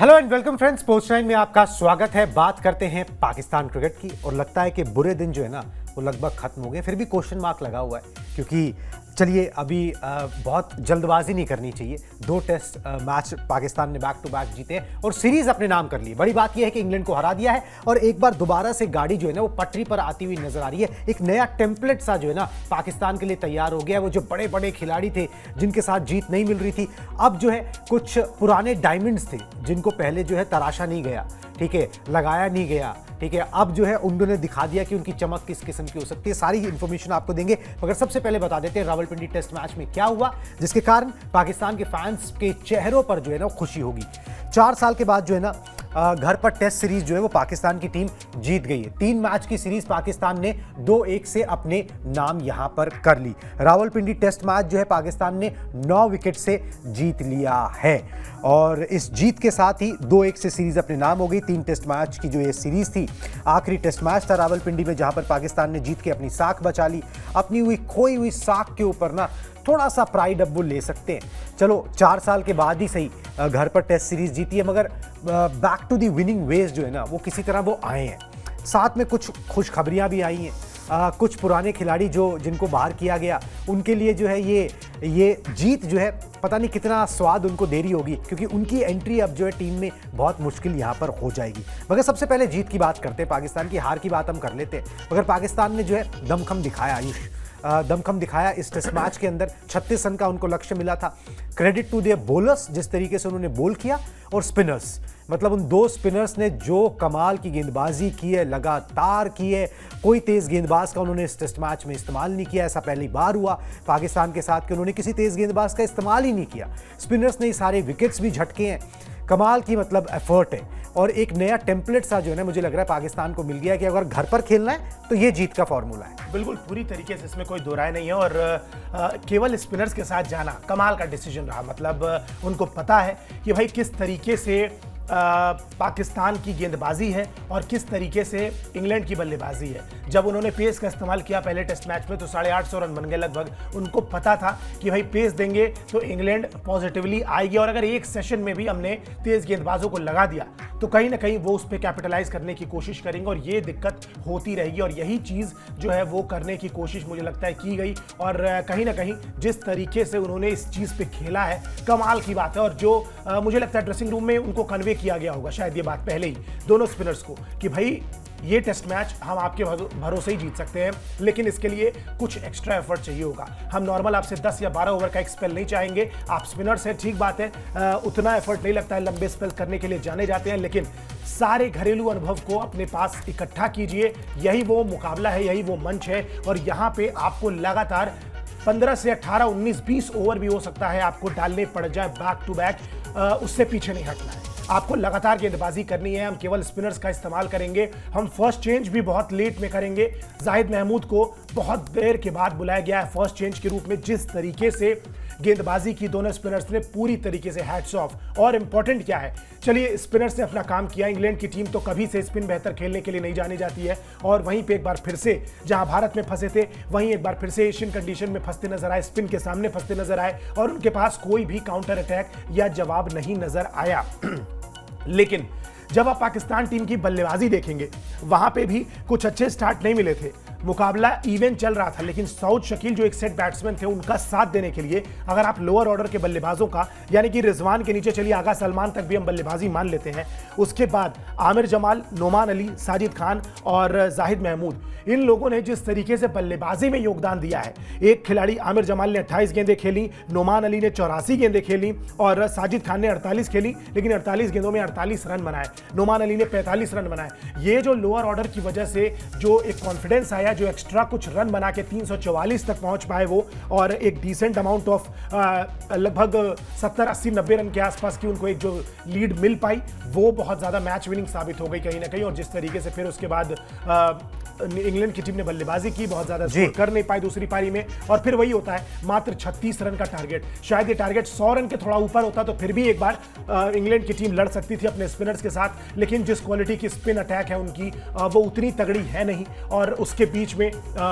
Hello and welcome friends, sports time में आपका स्वागत है। बात करते हैं पाकिस्तान क्रिकेट की और लगता है कि बुरे दिन जो है ना वो लगभग खत्म हो गए, फिर भी क्वेश्चन मार्क लगा हुआ है क्योंकि चलिए अभी बहुत जल्दबाजी नहीं करनी चाहिए। 2 टेस्ट मैच पाकिस्तान ने बैक टू बैक जीते हैं और सीरीज अपने नाम कर ली। बड़ी बात यह है कि इंग्लैंड को हरा दिया है और एक बार दोबारा से गाड़ी जो है ना वो पटरी पर आती हुई नजर आ रही है। एक नया टेम्पलेट सा जो है ना पाकिस्तान के लिए तैयार हो गया है। वो जो बड़े बड़े खिलाड़ी थे जिनके साथ जीत नहीं मिल रही थी, अब जो है कुछ पुराने डायमंड्स थे जिनको पहले जो है तराशा नहीं गया, ठीक है, लगाया नहीं गया, ठीक है, अब जो है उन्होंने दिखा दिया कि उनकी चमक किस किस्म की हो सकती है। सारी इंफॉर्मेशन आपको देंगे, मगर सबसे पहले बता देते हैं रावलपिंडी टेस्ट मैच में क्या हुआ जिसके कारण पाकिस्तान के फैंस के चेहरों पर जो है ना खुशी होगी। 4 साल के बाद जो है ना घर पर टेस्ट सीरीज जो है वो पाकिस्तान की टीम जीत गई है। 3 मैच की सीरीज पाकिस्तान ने 2-1 से अपने नाम यहां पर कर ली। रावलपिंडी टेस्ट मैच जो है पाकिस्तान ने 9 विकेट से जीत लिया है और इस जीत के साथ ही 2-1 से सीरीज अपने नाम हो गई। 3 टेस्ट मैच की जो ये सीरीज थी, आखिरी टेस्ट मैच था रावलपिंडी में जहां पर पाकिस्तान ने जीत के अपनी साख बचा ली। अपनी खोई हुई साख के ऊपर ना थोड़ा सा प्राइड अब वो ले सकते हैं। चलो 4 साल के बाद ही सही घर पर टेस्ट सीरीज जीती है, मगर back to the winning ways जो है ना वो किसी तरह वो आए हैं। साथ में कुछ खुशखबरियां भी आई हैं। कुछ पुराने खिलाड़ी जिनको बाहर किया गया उनके लिए जो है ये जीत जो है पता नहीं कितना स्वाद उनको दे रही होगी, क्योंकि उनकी एंट्री अब जो है टीम में बहुत मुश्किल यहाँ पर हो जाएगी। मगर सबसे पहले जीत की बात करते हैं। पाकिस्तान की हार की बात हम कर लेते हैं, मगर पाकिस्तान ने जो है दमखम दिखाया, आयुष दमखम दिखाया इस टेस्ट मैच के अंदर। 36 रन का उनको लक्ष्य मिला था। क्रेडिट टू देयर बॉलर्स, जिस तरीके से उन्होंने बॉल किया, और स्पिनर्स, मतलब उन 2 स्पिनर्स ने जो कमाल की गेंदबाजी की है, लगातार की है। कोई तेज गेंदबाज का उन्होंने इस टेस्ट मैच में इस्तेमाल नहीं किया। ऐसा पहली बार हुआ पाकिस्तान के साथ कि उन्होंने किसी तेज गेंदबाज का इस्तेमाल ही नहीं किया। स्पिनर्स ने सारे विकेट्स भी झटके हैं। कमाल की मतलब एफर्ट है और एक नया टेम्पलेट सा जो है ना मुझे लग रहा है पाकिस्तान को मिल गया कि अगर घर पर खेलना है तो ये जीत का फॉर्मूला है। बिल्कुल पूरी तरीके से इसमें कोई दो राय नहीं है और केवल स्पिनर्स के साथ जाना कमाल का डिसीजन रहा। मतलब उनको पता है कि भाई किस तरीके से पाकिस्तान की गेंदबाजी है और किस तरीके से इंग्लैंड की बल्लेबाजी है। जब उन्होंने पेस का इस्तेमाल किया पहले टेस्ट मैच में तो 850 रन बन गए लगभग। उनको पता था कि भाई पेस देंगे तो इंग्लैंड पॉजिटिवली आएगी और अगर एक सेशन में भी हमने तेज गेंदबाजों को लगा दिया तो कहीं ना कहीं वो उस पर कैपिटलाइज करने की कोशिश करेंगे और ये दिक्कत होती रहेगी। और यही चीज़ जो है वो करने की कोशिश मुझे लगता है की गई और कहीं ना कहीं जिस तरीके से उन्होंने इस चीज़ पे खेला है कमाल की बात है। और जो मुझे लगता है ड्रेसिंग रूम में उनको कन्वे किया गया होगा शायद ये बात पहले ही दोनों स्पिनर्स को कि भाई ये टेस्ट मैच हम आपके भरोसे ही जीत सकते हैं, लेकिन इसके लिए कुछ एक्स्ट्रा एफर्ट चाहिए होगा। हम नॉर्मल आपसे 10 या 12 ओवर का एक स्पेल नहीं चाहेंगे। आप स्पिनर्स हैं, ठीक बात है, उतना एफर्ट नहीं लगता है, लंबे स्पेल करने के लिए जाने जाते हैं, लेकिन सारे घरेलू अनुभव को अपने पास इकट्ठा कीजिए। यही वो मुकाबला है, यही वो मंच है और यहाँ पे आपको लगातार 15 से 18, 19, 20 ओवर भी हो सकता है आपको डालने पड़ जाए बैक टू बैक, उससे पीछे नहीं हटना है। आपको लगातार गेंदबाजी करनी है। हम केवल स्पिनर्स का इस्तेमाल करेंगे। हम फर्स्ट चेंज भी बहुत लेट में करेंगे। जाहिद महमूद को बहुत देर के बाद बुलाया गया है फर्स्ट चेंज के रूप में। जिस तरीके से गेंदबाजी की दोनों स्पिनर्स ने पूरी तरीके से हैट्स ऑफ। और इंपॉर्टेंट क्या है, चलिए स्पिनर्स ने अपना काम किया। इंग्लैंड की टीम तो कभी से स्पिन बेहतर खेलने के लिए नहीं जानी जाती है और वहीं पे एक बार फिर से जहां भारत में फंसे थे वहीं एक बार फिर से एशियन कंडीशन में फंसते नजर आए, स्पिन के सामने फंसते नजर आए और उनके पास कोई भी काउंटर अटैक या जवाब नहीं नजर आया। लेकिन जब आप पाकिस्तान टीम की बल्लेबाजी देखेंगे वहां पे भी कुछ अच्छे स्टार्ट नहीं मिले थे। मुकाबला इवन चल रहा था, लेकिन सऊद शकील जो एक सेट बैट्समैन थे उनका साथ देने के लिए अगर आप लोअर ऑर्डर के बल्लेबाजों का, यानी कि रिजवान के नीचे चलिए आगा सलमान तक भी हम बल्लेबाजी मान लेते हैं, उसके बाद आमिर जमाल, नोमान अली, साजिद खान और जाहिद महमूद, इन लोगों ने जिस तरीके से बल्लेबाजी में योगदान दिया है। एक खिलाड़ी आमिर जमाल ने 28 गेंदें खेली, नोमान अली ने 84 गेंदें खेली और साजिद खान ने 48 खेली, लेकिन 48 गेंदों में 48 रन बनाए। नोमान अली ने 45 रन बनाए। ये जो लोअर ऑर्डर की वजह से जो एक कॉन्फिडेंस आया, जो एक्स्ट्रा कुछ रन बना के 344 तक पहुंच पाए वो, और एक डिसेंट अमाउंट ऑफ लगभग 70, 80, 90 रन के आसपास की उनको एक जो लीड मिल पाई, वो बहुत ज्यादा मैच विनिंग साबित हो गई कहीं ना कहीं। और जिस तरीके से फिर उसके बाद इंग्लैंड की टीम ने बल्लेबाजी की, बहुत ज्यादा स्कोर कर नहीं पाई दूसरी पारी में, और फिर वही होता है, मात्र 36 रन का टारगेट। शायद ये टारगेट 100 रन के थोड़ा ऊपर होता तो फिर भी एक बार इंग्लैंड की टीम लड़ सकती थी अपने स्पिनर्स के साथ, लेकिन जिस क्वालिटी की स्पिन अटैक है उनकी वो उतनी तगड़ी है नहीं, और उसके बीच में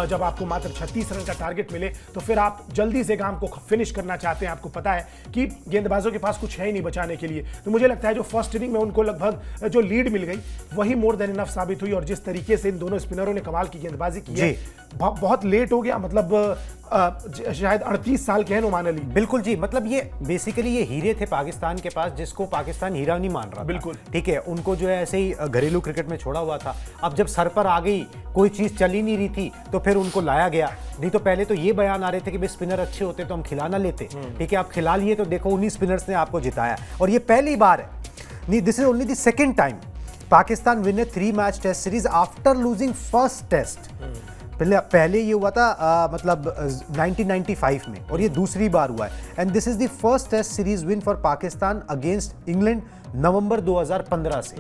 जब आपको मात्र 36 रन का टारगेट मिले तो फिर आप जल्दी से काम को फिनिश करना चाहते हैं। आपको पता है कि गेंदबाजों के पास कुछ है ही नहीं बचाने के लिए, तो मुझे लगता है जो फर्स्ट इनिंग में उनको लगभग जो लीड मिल गई वही मोर देन इनफ साबित हुई, और जिस तरीके से इन दोनों स्पिनरों ने कमाल की गेंदबाजी की है, बहुत लेट हो गया, मतलब शायद 38 साल के हैं नुमान अली। बिल्कुल जी, मतलब ये बेसिकली ये हीरे थे पाकिस्तान के पास, जिसको पाकिस्तान हीरा नहीं मान रहा। बिल्कुल ठीक है, उनको जो है ऐसे ही घरेलू क्रिकेट में छोड़ा हुआ था। अब जब सर पर आ गई, कोई चीज चल ही नहीं रही थी, तो फिर उनको लाया गया। नहीं तो पहले तो ये बयान आ रहे थे कि भाई स्पिनर अच्छे होते तो हम खिला ना लेते। ठीक है, आप खिला लिए तो देखो उन्हीं स्पिनर्स ने आपको जिताया, और ये पहली बार है, नहीं this is only the second time Pakistan win a 3 match test series after losing first test. पहले ये हुआ था मतलब 1995 में, और ये दूसरी बार हुआ है। And this is the first test series win for Pakistan against England November 2015 से।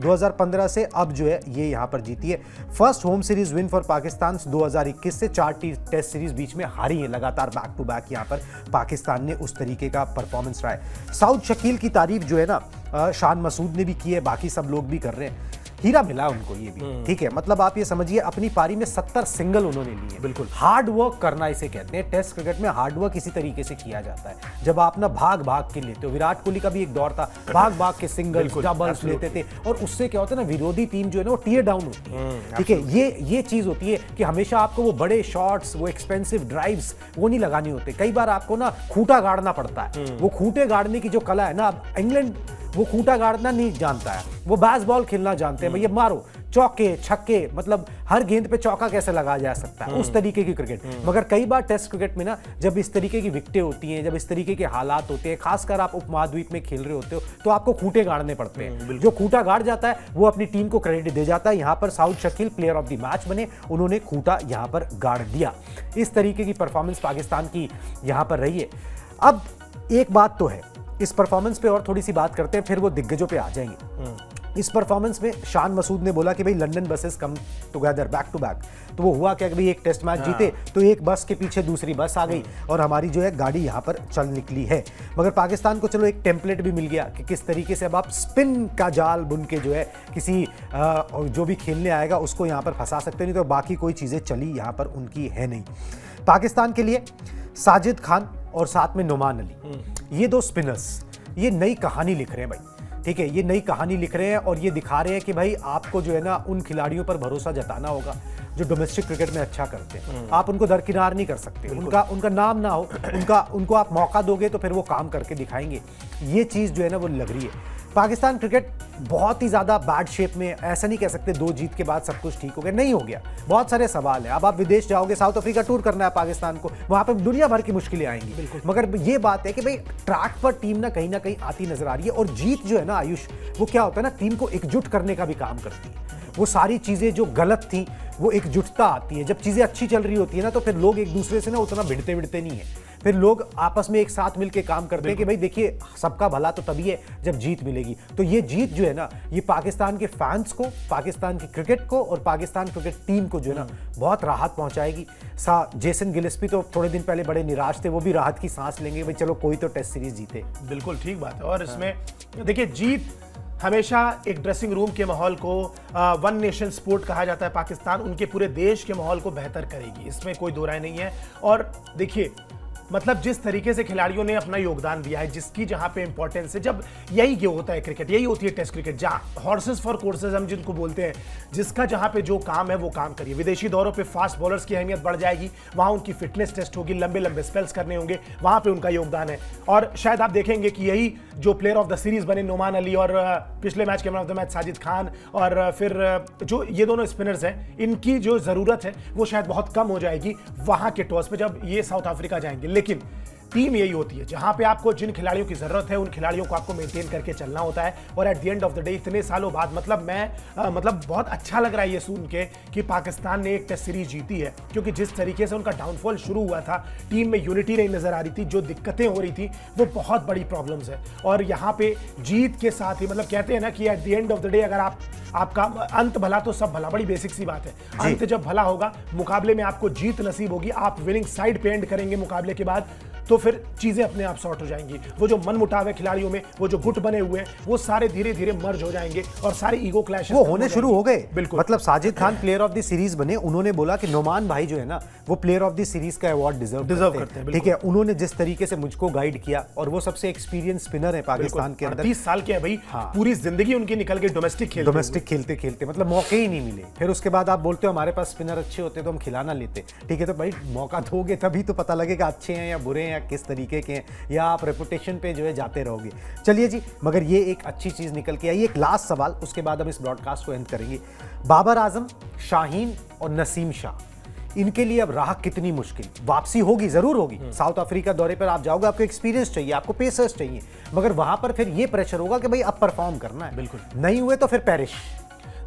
2015 से अब जो है ये यहां पर जीती है। First home series win for Pakistan 2021 से 4 टेस्ट सीरीज बीच में हारी है लगातार बैक टू बैक। यहां पर पाकिस्तान ने उस तरीके का परफॉर्मेंस रहा है। साउद शकील की तारीफ जो है ना शान मसूद ने भी की है, बाकी सब लोग भी कर रहे हैं। हीरा मिला उनको ये भी, ठीक है, मतलब आप ये समझिए अपनी पारी में 70 सिंगल उन्होंने लिए। बिल्कुल हार्ड वर्क करना इसे कहते हैं। टेस्ट क्रिकेट में हार्ड वर्क इसी तरीके से किया जाता है, जब आप ना भाग भाग के लेते हो। विराट कोहली का भी एक दौर था, भाग भाग के सिंगल्स डबल्स लेते थे, और उससे क्या होता है ना, विरोधी टीम जो है ना वो टीयर डाउन होती है। ठीक है, ये चीज होती है कि हमेशा आपको वो बड़े शॉट्स, वो एक्सपेंसिव ड्राइव्स वो नहीं लगाने होते। कई बार आपको ना खूंटा गाड़ना पड़ता है। वो खूंटे गाड़ने की जो कला है ना, अब इंग्लैंड वो खूंटा गाड़ना नहीं जानता है, वो बेसबॉल खेलना जानते हैं। भैया मारो चौके छक्के, मतलब हर गेंद पे चौका कैसे लगाया जा सकता है, उस तरीके की क्रिकेट। मगर कई बार टेस्ट क्रिकेट में ना जब इस तरीके की विकेटें होती हैं, जब इस तरीके के हालात होते हैं, खासकर आप उपमहाद्वीप में खेल रहे होते हो, तो आपको खूंटे गाड़ने पड़ते हैं। जो खूंटा गाड़ जाता है वो अपनी टीम को क्रेडिट दे जाता है। यहाँ पर Saud Shakeel player of the match बने, उन्होंने खूंटा यहाँ पर गाड़ दिया। इस तरीके की परफॉर्मेंस पाकिस्तान की यहाँ पर रही है। अब एक बात तो है, इस परफॉर्मेंस पे और थोड़ी सी बात करते हैं, फिर वो दिग्गजों पे आ जाएंगे। इस परफॉर्मेंस में शान मसूद ने बोला कि भाई London buses come together back to back. तो वो हुआ क्या कि भाई एक टेस्ट मैच जीते तो एक बस के पीछे दूसरी बस आ गई, और हमारी जो है गाड़ी यहाँ पर चल निकली है। मगर पाकिस्तान को चलो एक टेम्पलेट भी मिल गया कि किस तरीके से अब आप स्पिन का जाल बुन के जो है किसी जो भी खेलने आएगा उसको यहाँ पर फंसा सकते, नहीं तो बाकी कोई चीज़ें चली यहाँ पर उनकी है नहीं। पाकिस्तान के लिए साजिद खान और साथ में नुमान अली, ये दो स्पिनर्स ये नई कहानी लिख रहे हैं भाई। ठीक है, ये नई कहानी लिख रहे हैं और ये दिखा रहे हैं कि भाई आपको जो है ना उन खिलाड़ियों पर भरोसा जताना होगा जो डोमेस्टिक क्रिकेट में अच्छा करते हैं। आप उनको दरकिनार नहीं कर सकते, उनका नाम ना हो, उनको आप मौका दोगे तो फिर वो काम करके दिखाएंगे। ये चीज़ जो है ना वो लग रही है। पाकिस्तान क्रिकेट बहुत ही ज़्यादा बैड शेप में, ऐसा नहीं कह सकते 2 जीत के बाद सब कुछ ठीक हो गया, नहीं हो गया। बहुत सारे सवाल हैं। अब आप विदेश जाओगे, साउथ अफ्रीका टूर करना है पाकिस्तान को, वहाँ पे दुनिया भर की मुश्किलें आएंगी। मगर ये बात है कि भाई ट्रैक पर टीम ना कहीं आती नजर आ रही है। और जीत जो है ना आयुष, वो क्या होता है ना, टीम को एकजुट करने का भी काम करती है। वो सारी चीज़ें जो गलत थी वो एकजुटता आती है। जब चीज़ें अच्छी चल रही होती है ना तो फिर लोग एक दूसरे से ना उतना भिड़ते नहीं है, फिर लोग आपस में एक साथ मिलकर काम करते हैं कि भाई देखिए सबका भला तो तभी है जब जीत मिलेगी। तो ये जीत जो है ना, ये पाकिस्तान के फैंस को, पाकिस्तान की क्रिकेट को और पाकिस्तान क्रिकेट टीम को जो है ना बहुत राहत पहुंचाएगी। जेसन गिलेस्पी तो थोड़े दिन पहले बड़े निराश थे, वो भी राहत की सांस लेंगे भाई चलो कोई तो टेस्ट सीरीज जीते। बिल्कुल ठीक बात है। और इसमें देखिए जीत हमेशा एक ड्रेसिंग रूम के माहौल को, वन नेशन स्पोर्ट कहा जाता है पाकिस्तान, उनके पूरे देश के माहौल को बेहतर करेगी, इसमें कोई दो राय नहीं है। और देखिए मतलब जिस तरीके से खिलाड़ियों ने अपना योगदान दिया है, जिसकी जहां पे इंपॉर्टेंस है, जब यही ये होता है क्रिकेट, यही होती है टेस्ट क्रिकेट, जहां हॉर्सेस फॉर कोर्सेज हम जिनको बोलते हैं, जिसका जहां पे जो काम है वो काम करिए। विदेशी दौरों पे फास्ट बॉलर्स की अहमियत बढ़ जाएगी, वहां उनकी फिटनेस टेस्ट होगी, लंबे लंबे स्पेल्स करने होंगे, वहां पे उनका योगदान है। और शायद आप देखेंगे कि यही जो प्लेयर ऑफ द सीरीज बने नुमान अली और पिछले मैच के man of the match Sajid Khan, और फिर जो ये दोनों स्पिनर्स हैं, इनकी जो जरूरत है वो शायद बहुत कम हो जाएगी वहां के टॉस पे जब ये साउथ अफ्रीका जाएंगे। लेकिन टीम यही होती है जहां पे आपको जिन खिलाड़ियों की जरूरत है उन खिलाड़ियों को आपको मेंटेन करके चलना होता है। और at the end of the day इतने सालों बाद मतलब बहुत अच्छा लग रहा है ये सुन के कि पाकिस्तान ने एक टेस्ट सीरीज जीती है, क्योंकि जिस तरीके से उनका डाउनफॉल शुरू हुआ था, टीम में यूनिटी नहीं नजर आ रही थी, जो दिक्कतें हो रही थी वो बहुत बड़ी प्रॉब्लम्स है। और यहाँ पे जीत के साथ ही मतलब कहते हैं ना कि at the end of the day अगर आपका अंत भला तो सब भला, बड़ी बेसिक सी बात है। अंत जब भला होगा, मुकाबले में आपको जीत नसीब होगी, आप विनिंग साइड पे एंड करेंगे मुकाबले के बाद, तो फिर चीजें अपने आप सॉर्ट हो जाएंगी। वो जो मनमुटाव है खिलाड़ियों में, वो जो गुट बने हुए हैं, वो सारे धीरे धीरे मर्ज हो जाएंगे और सारे ईगो क्लैशेस वो होने शुरू हो गए। बिल्कुल, मतलब Sajid Khan player of the series बने, उन्होंने बोला कि नोमान भाई जो है ना वो प्लेयर ऑफ द सीरीज का अवार्ड डिजर्व करते हैं। ठीक है, उन्होंने जिस तरीके से मुझको गाइड किया, और वो सबसे एक्सपीरियंस स्पिनर है पाकिस्तान के अंदर, 30 साल के हैं भाई। पूरी जिंदगी उनकी निकल गई डोमेस्टिक खेलते खेलते, मतलब मौके ही नहीं मिले। फिर उसके बाद आप बोलते हो हमारे पास स्पिनर अच्छे होते तो हम खिलाना लेते। ठीक है, तो भाई मौका दोगे तभी तो पता लगेगा अच्छे हैं या बुरे हैं या किस तरीके के हैं, या आप रेपुटेशन पे जो है जाते रहोगे। चलिए जी, मगर ये एक अच्छी चीज निकल के आई। एक लास्ट सवाल, उसके बाद हम इस ब्रॉडकास्ट को एंड करेंगे। बाबर आजम, शाहीन और नसीम शाह, इनके लिए अब राह कितनी मुश्किल। वापसी होगी, जरूर होगी। साउथ अफ्रीका दौरे पर आप जाओगे, आपको एक्सपीरियंस चाहिए, आपको पेसर्स चाहिए, मगर वहां पर फिर ये प्रेशर होगा कि भाई अब परफॉर्म करना है। बिल्कुल, नहीं हुए तो फिर पेरिश।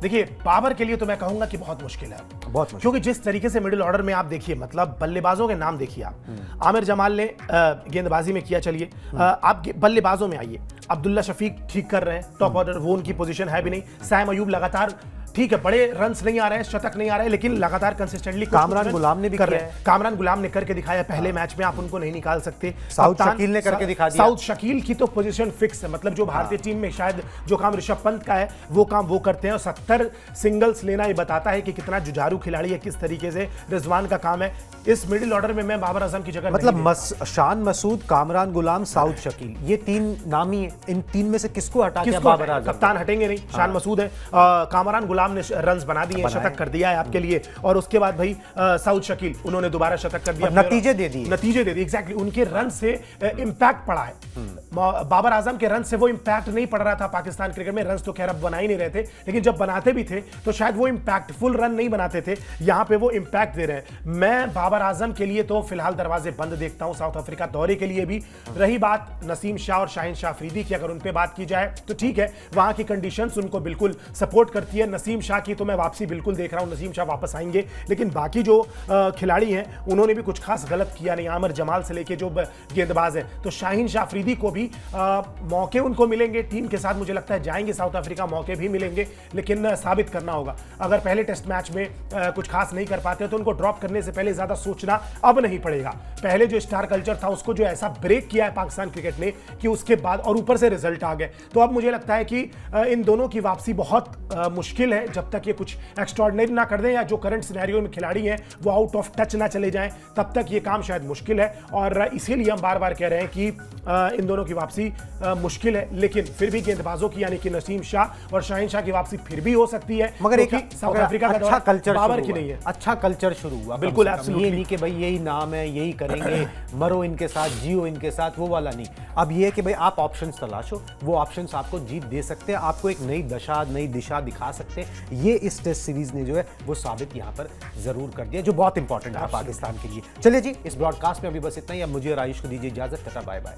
देखिए, बाबर के लिए तो मैं कहूंगा कि बहुत मुश्किल है, बहुत मुश्किल। क्योंकि जिस तरीके से मिडिल ऑर्डर में आप देखिए, मतलब बल्लेबाजों के नाम देखिए आप। आमिर जमाल ने गेंदबाजी में किया, चलिए आप बल्लेबाजों में आइए। अब्दुल्ला शफीक ठीक कर रहे हैं, टॉप ऑर्डर, वो उनकी पोजीशन है भी नहीं। सैम अयूब लगातार, ठीक है, बड़े रन्स नहीं आ रहे हैं, शतक नहीं आ रहे हैं, लेकिन लगातार कंसिस्टेंटली कामरान गुलाम ने भी कर रहे हैं। कामरान गुलाम ने करके दिखाया पहले मैच में, आप उनको नहीं निकाल सकते। साउथ शकील ने करके दिखा दिया। साउथ शकील की तो पोजीशन फिक्स है, मतलब जो भारतीय टीम में शायद जो काम ऋषभ पंत का है वो काम वो करते हैं। और 70 सिंगल्स लेना ये बताता है कि कितना जुझारू खिलाड़ी है, किस तरीके से रिजवान का काम है। इस मिडिल ऑर्डर में मैं बाबर आजम की जगह मतलब शान मसूद, कामरान गुलाम, साउथ शकील, ये 3 नाम ही है। इन 3 में से किसको हटा के बाबर आजम? कप्तान हटेंगे नहीं, शान मसूद है। कामरान गुलाम ने रन्स बना दिए, शतक कर दिया है आपके लिए। और उसके बाद भाई साउथ शकील, उन्होंने दोबारा शतक कर दिया, नतीजे दे दिए। एग्जैक्टली, उनके रन से इंपैक्ट पड़ा है। बाबर आजम के रन से वो इंपैक्ट नहीं पड़ रहा था पाकिस्तान क्रिकेट में। रन तो खैर अब बना ही नहीं रहे थे, लेकिन जब बनाते भी थे तो शायद वो इंपैक्टफुल रन नहीं बनाते थे। यहां पे वो इंपैक्ट दे रहे हैं। मैं बाबर आजम के लिए तो फिलहाल दरवाजे बंद देखता हूं, साउथ अफ्रीका दौरे के लिए भी। रही बात नसीम शाह और शाहीन शाह अफरीदी की, अगर उन पे बात की जाए तो ठीक है, वहां की कंडीशंस उनको बिल्कुल सपोर्ट करती है। नसीम शाह की तो मैं वापसी बिल्कुल देख रहा हूं, नसीम शाह वापस आएंगे। लेकिन बाकी जो खिलाड़ी हैं उन्होंने भी कुछ खास गलत किया नहीं। आमिर जमाल से लेके जो गेंदबाज है, तो शाहीन शाह अफरीदी को भी मौके उनको मिलेंगे टीम के साथ, मुझे लगता है जाएंगे साउथ अफ्रीका, मौके भी मिलेंगे, लेकिन साबित करना होगा। अगर पहले टेस्ट मैच में कुछ खास नहीं कर पाते तो उनको ड्रॉप करने से पहले ज्यादा सोचना अब नहीं पड़ेगा। पहले जो स्टार कल्चर था उसको जो ऐसा ब्रेक किया है पाकिस्तान क्रिकेट ने कि उसके बाद और ऊपर से रिजल्ट आ गए, तो अब मुझे लगता है कि इन दोनों की वापसी बहुत मुश्किल है जब तक ये कुछ एक्स्ट्राऑर्डिनरी ना कर दें, या जो करंट सिनेरियो में खिलाड़ी हैं वो आउट ऑफ टच ना चले जाएं, तब तक ये काम शायद मुश्किल है। और इसीलिए हम बार बार कह रहे हैं कि इन दोनों की वापसी मुश्किल है, लेकिन फिर भी गेंदबाजों की यानी कि नसीम शाह और शाहीन शाह की वापसी फिर भी हो सकती है। मगर एक साउथ अफ्रीका का अच्छा कल्चर बाबर की नहीं है, अच्छा कल्चर शुरू हुआ। बिल्कुल, ये नहीं कि भाई यही नाम है, यही करेंगे, मरो इनके साथ, जियो इनके साथ, वो वाला नहीं। अब ये है कि भाई आप ऑप्शंस तलाशो, वो ऑप्शंस आपको जीत दे सकते हैं, आपको एक नई दशा, नई दिशा दिखा सकते हैं। ये इस टेस्ट सीरीज ने जो है वो साबित यहाँ पर जरूर कर दिया, जो बहुत इंपॉर्टेंट है पाकिस्तान के लिए। चलिए जी, इस ब्रॉडकास्ट में अभी बस इतना ही। अब मुझे और आयुष को दीजिए इजाजत। Tata, bye bye.